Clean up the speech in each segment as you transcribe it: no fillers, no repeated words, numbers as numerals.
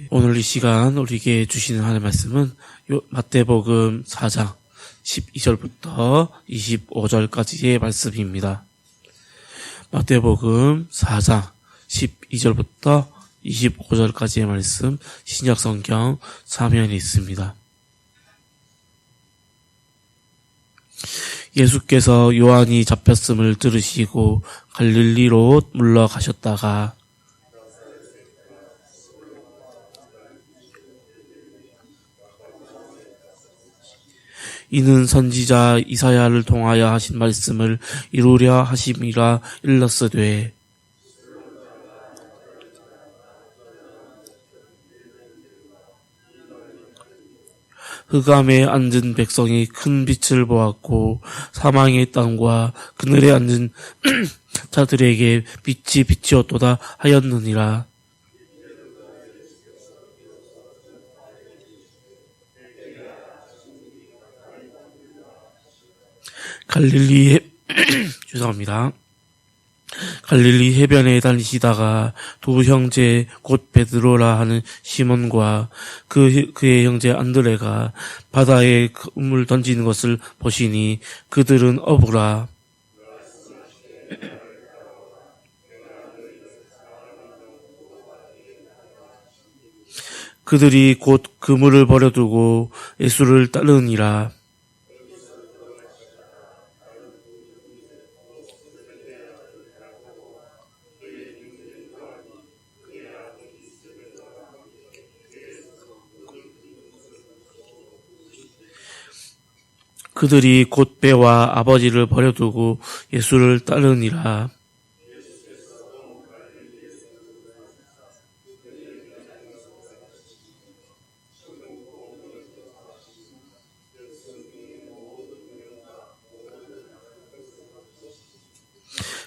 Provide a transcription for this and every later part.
오늘 이 시간 우리에게 주시는 하나님의 말씀은 마태복음 4장 12절부터 25절까지의 말씀입니다. 마태복음 4장 12절부터 25절까지의 말씀, 신약성경 3면에 있습니다. 예수께서 요한이 잡혔음을 들으시고 갈릴리로 물러가셨다가 이는 선지자 이사야를 통하여 하신 말씀을 이루려 하심이라 일렀으되 흑암에 앉은 백성이 큰 빛을 보았고 사망의 땅과 그늘에 앉은 자들에게 빛이 비치었도다 하였느니라. 갈릴리 해변에 다니시다가 두 형제 곧 베드로라 하는 시몬과 그의 형제 안드레가 바다에 그물 던지는 것을 보시니 그들은 어부라. 그들이 곧 그물을 버려두고 예수를 따르니라. 그들이 곧 배와 아버지를 버려두고 예수를 따르니라.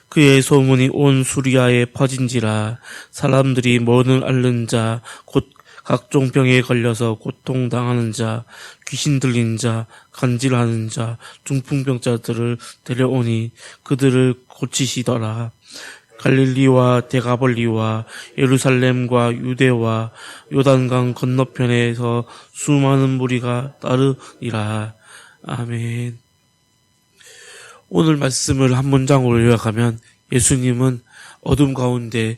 그의 소문이 온 수리아에 퍼진지라. 사람들이 모든 앓는 자, 곧 각종 병에 걸려서 고통당하는 자, 귀신 들린 자, 간질하는 자, 중풍병자들을 데려오니 그들을 고치시더라. 갈릴리와 데가볼리와 예루살렘과 유대와 요단강 건너편에서 수많은 무리가 따르니라. 아멘. 오늘 말씀을 한 문장으로 요약하면 예수님은 어둠 가운데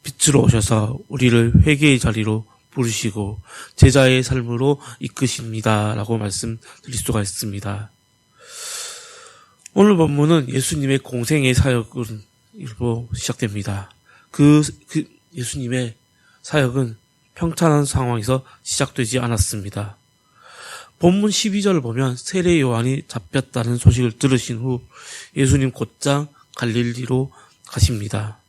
빛으로 오셔서 우리를 회개의 자리로 부르시고 제자의 삶으로 이끄십니다. 라고 말씀드릴 수가 있습니다. 오늘 본문은 예수님의 공생의 사역으로 시작됩니다. 그 예수님의 사역은 평탄한 상황에서 시작되지 않았습니다. 본문 12절을 보면 세례 요한이 잡혔다는 소식을 들으신 후 예수님 곧장 갈릴리로 가십니다.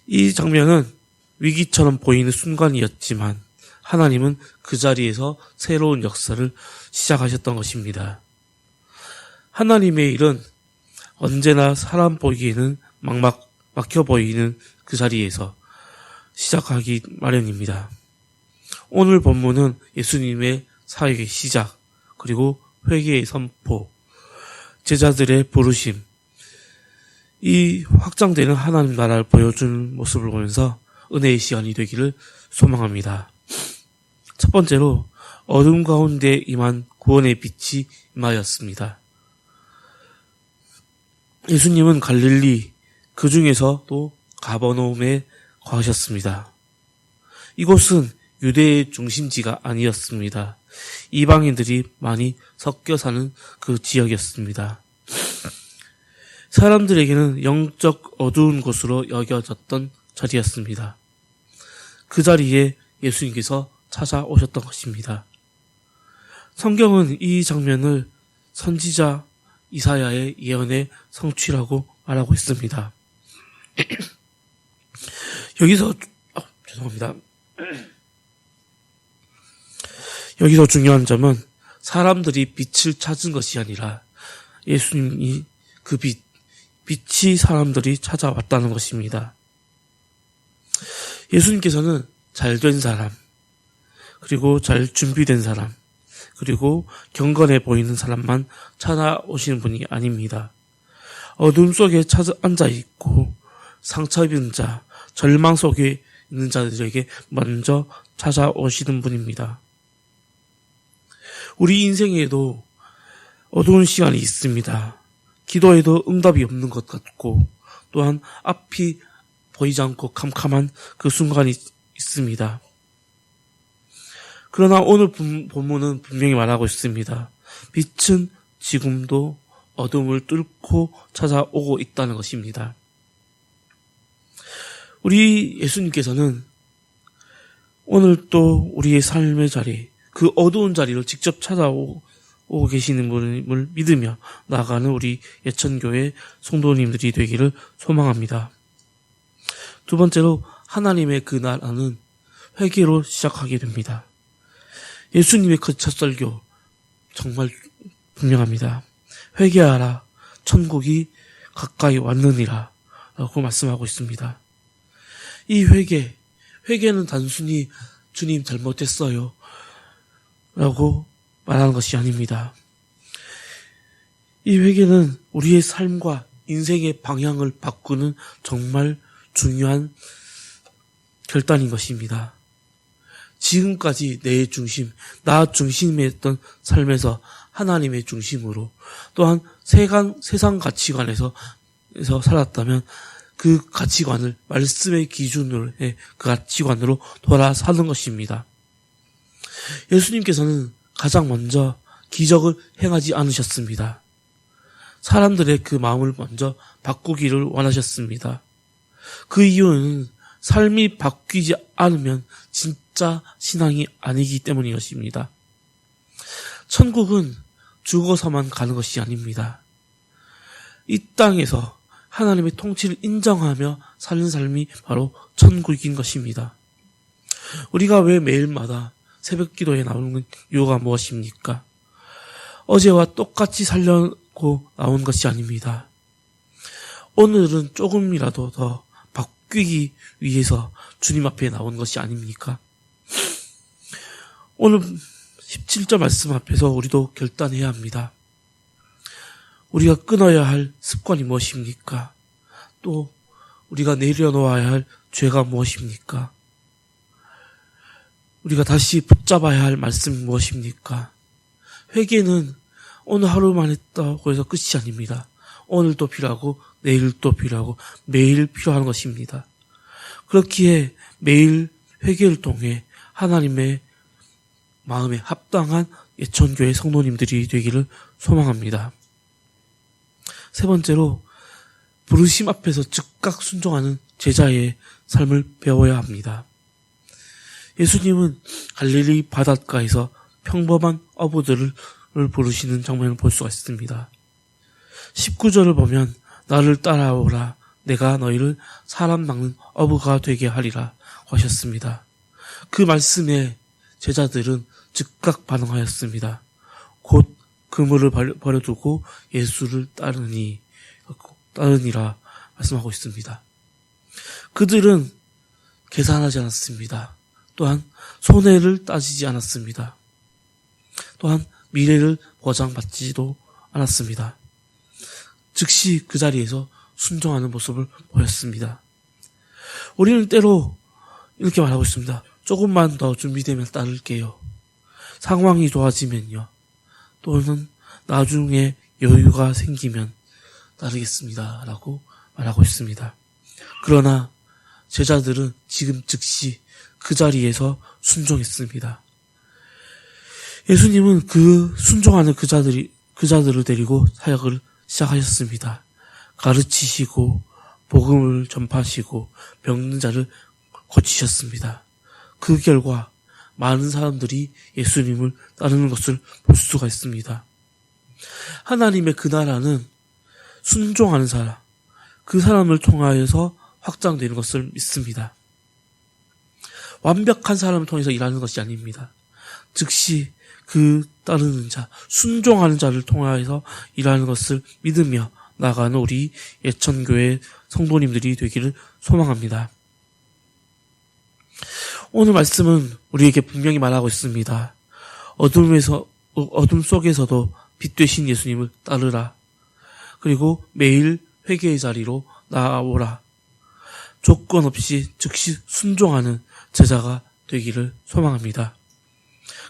이 장면은 위기처럼 보이는 순간이었지만 하나님은 그 자리에서 새로운 역사를 시작하셨던 것입니다. 하나님의 일은 언제나 사람 보기에는 막혀 보이는 그 자리에서 시작하기 마련입니다. 오늘 본문은 예수님의 사역의 시작, 그리고 회개의 선포, 제자들의 부르심, 이 확장되는 하나님 나라를 보여주는 모습을 보면서 은혜의 시간이 되기를 소망합니다. 첫 번째로 어둠 가운데 임한 구원의 빛이 임하였습니다. 예수님은 갈릴리, 그 중에서도 가버나움에 거하셨습니다. 이곳은 유대의 중심지가 아니었습니다. 이방인들이 많이 섞여 사는 그 지역이었습니다. 사람들에게는 영적 어두운 곳으로 여겨졌던 자리였습니다. 그 자리에 예수님께서 찾아오셨던 것입니다. 성경은 이 장면을 선지자 이사야의 예언의 성취라고 말하고 있습니다. 여기서 중요한 점은 사람들이 빛을 찾은 것이 아니라 예수님이 그 빛이 사람들이 찾아왔다는 것입니다. 예수님께서는 잘된 사람, 그리고 잘 준비된 사람, 그리고 경건해 보이는 사람만 찾아오시는 분이 아닙니다. 어둠 속에 앉아있고 상처 입은 자, 절망 속에 있는 자들에게 먼저 찾아오시는 분입니다. 우리 인생에도 어두운 시간이 있습니다. 기도해도 응답이 없는 것 같고 또한 앞이 보이지 않고 캄캄한 그 순간이 있습니다. 그러나 오늘 본문은 분명히 말하고 있습니다. 빛은 지금도 어둠을 뚫고 찾아오고 있다는 것입니다. 우리 예수님께서는 오늘 또 우리의 삶의 자리, 그 어두운 자리를 직접 찾아오고 계시는 분을 믿으며 나아가는 우리 예천교회 성도님들이 되기를 소망합니다. 두 번째로 하나님의 그 나라는 회개로 시작하게 됩니다. 예수님의 그 첫 설교 정말 분명합니다. 회개하라, 천국이 가까이 왔느니라 라고 말씀하고 있습니다. 이 회개는 단순히 주님 잘못했어요 라고 말하는 것이 아닙니다. 이 회개는 우리의 삶과 인생의 방향을 바꾸는 정말 중요한 결단인 것입니다. 지금까지 내 중심, 나 중심이었던 삶에서 하나님의 중심으로 또한 세상 가치관에서 살았다면 그 가치관을 말씀의 기준으로 그 가치관으로 돌아 사는 것입니다. 예수님께서는 가장 먼저 기적을 행하지 않으셨습니다. 사람들의 그 마음을 먼저 바꾸기를 원하셨습니다. 그 이유는 삶이 바뀌지 않으면 진짜 신앙이 아니기 때문인 것입니다. 천국은 죽어서만 가는 것이 아닙니다. 이 땅에서 하나님의 통치를 인정하며 사는 삶이 바로 천국인 것입니다. 우리가 왜 매일마다 새벽 기도에 나오는 이유가 무엇입니까? 어제와 똑같이 살려고 나온 것이 아닙니다. 오늘은 조금이라도 더 바뀌기 위해서 주님 앞에 나온 것이 아닙니까? 오늘 17절 말씀 앞에서 우리도 결단해야 합니다. 우리가 끊어야 할 습관이 무엇입니까? 또 우리가 내려놓아야 할 죄가 무엇입니까? 우리가 다시 붙잡아야 할 말씀이 무엇입니까? 회개는 오늘 하루만 했다고 해서 끝이 아닙니다. 오늘도 필요하고 내일도 필요하고 매일 필요한 것입니다. 그렇기에 매일 회개를 통해 하나님의 마음에 합당한 예천교회 성도님들이 되기를 소망합니다. 세 번째로 부르심 앞에서 즉각 순종하는 제자의 삶을 배워야 합니다. 예수님은 갈릴리 바닷가에서 평범한 어부들을 부르시는 장면을 볼 수가 있습니다. 19절을 보면 나를 따라오라 내가 너희를 사람 낚는 어부가 되게 하리라 하셨습니다. 그 말씀에 제자들은 즉각 반응하였습니다. 곧 그물을 버려두고 예수를 따르니라 말씀하고 있습니다. 그들은 계산하지 않았습니다. 또한 손해를 따지지 않았습니다. 또한 미래를 보장받지도 않았습니다. 즉시 그 자리에서 순종하는 모습을 보였습니다. 우리는 때로 이렇게 말하고 있습니다. 조금만 더 준비되면 따를게요. 상황이 좋아지면요. 또는 나중에 여유가 생기면 따르겠습니다. 라고 말하고 있습니다. 그러나 제자들은 지금 즉시 그 자리에서 순종했습니다. 예수님은 그 순종하는 그 자들을 데리고 사역을 시작하셨습니다. 가르치시고 복음을 전파하시고 병든 자를 고치셨습니다. 그 결과 많은 사람들이 예수님을 따르는 것을 볼 수가 있습니다. 하나님의 그 나라는 순종하는 사람, 그 사람을 통하여서 확장되는 것을 믿습니다. 완벽한 사람을 통해서 일하는 것이 아닙니다. 즉시 그 따르는 자, 순종하는 자를 통하여서 일하는 것을 믿으며 나가는 우리 예천교회 성도님들이 되기를 소망합니다. 오늘 말씀은 우리에게 분명히 말하고 있습니다. 어둠 속에서도 빛 되신 예수님을 따르라. 그리고 매일 회개의 자리로 나아오라. 조건 없이 즉시 순종하는 제자가 되기를 소망합니다.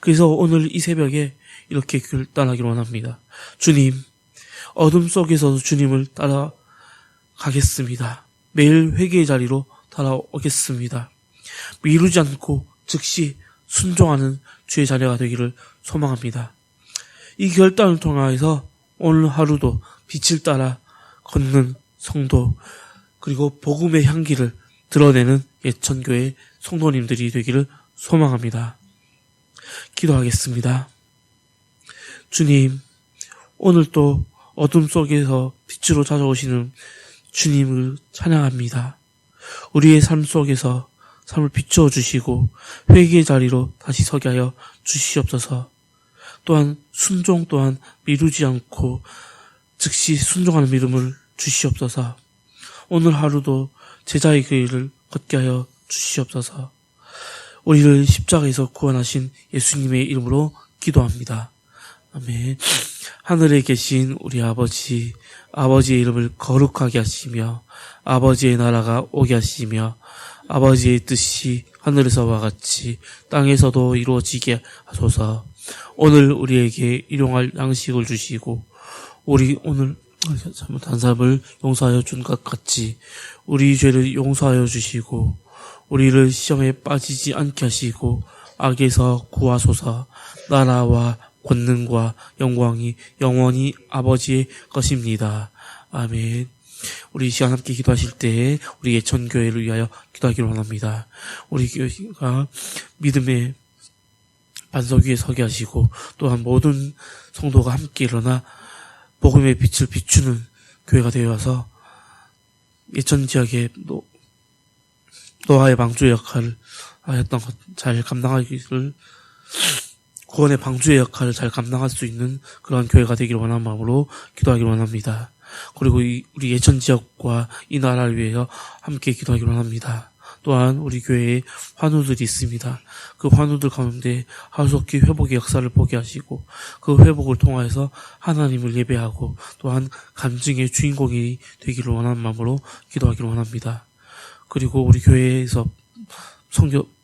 그래서 오늘 이 새벽에 이렇게 결단하기를 원합니다. 주님, 어둠 속에서도 주님을 따라가겠습니다. 매일 회개의 자리로 따라오겠습니다. 미루지 않고 즉시 순종하는 주의 자녀가 되기를 소망합니다. 이 결단을 통하여서 오늘 하루도 빛을 따라 걷는 성도, 그리고 복음의 향기를 드러내는 예천교회 성도님들이 되기를 소망합니다. 기도하겠습니다. 주님, 오늘 또 어둠 속에서 빛으로 찾아오시는 주님을 찬양합니다. 우리의 삶 속에서 삶을 비추어 주시고 회개의 자리로 다시 서게 하여 주시옵소서. 또한 순종 또한 미루지 않고 즉시 순종하는 믿음을 주시옵소서. 오늘 하루도 제자의 길을 걷게 하여 주시옵소서. 우리를 십자가에서 구원하신 예수님의 이름으로 기도합니다. 아멘. 하늘에 계신 우리 아버지, 아버지의 이름을 거룩하게 하시며 아버지의 나라가 오게 하시며 아버지의 뜻이 하늘에서와 같이 땅에서도 이루어지게 하소서. 오늘 우리에게 일용할 양식을 주시고 우리 오늘 잘못한 사람을 용서하여 준 것 같이 우리 죄를 용서하여 주시고 우리를 시험에 빠지지 않게 하시고 악에서 구하소서. 나라와 권능과 영광이 영원히 아버지의 것입니다. 아멘. 우리 이 시간 함께 기도하실 때 우리 예천교회를 위하여 기도하기를 원합니다. 우리 교회가 믿음의 반석 위에 서게 하시고 또한 모든 성도가 함께 일어나 복음의 빛을 비추는 교회가 되어서 예천지역의 노아의 방주의 역할을 하였던 것 잘 감당하기를 구원의 방주의 역할을 잘 감당할 수 있는 그러한 교회가 되기를 원하는 마음으로 기도하기를 원합니다. 그리고 우리 예천 지역과 이 나라를 위해서 함께 기도하기를 원합니다. 또한 우리 교회에 환우들이 있습니다. 그 환우들 가운데 하루속히 회복의 역사를 보게 하시고 그 회복을 통하여서 하나님을 예배하고 또한 간증의 주인공이 되기를 원하는 마음으로 기도하기를 원합니다. 그리고 우리 교회에서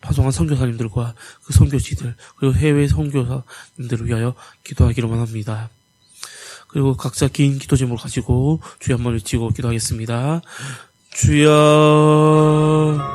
파송한 선교사님들과 그 선교지들 그리고 해외 선교사님들을 위하여 기도하기를 원합니다. 그리고 각자 긴 기도 제목을 가지고 주여 한번 외치고 기도하겠습니다. 주여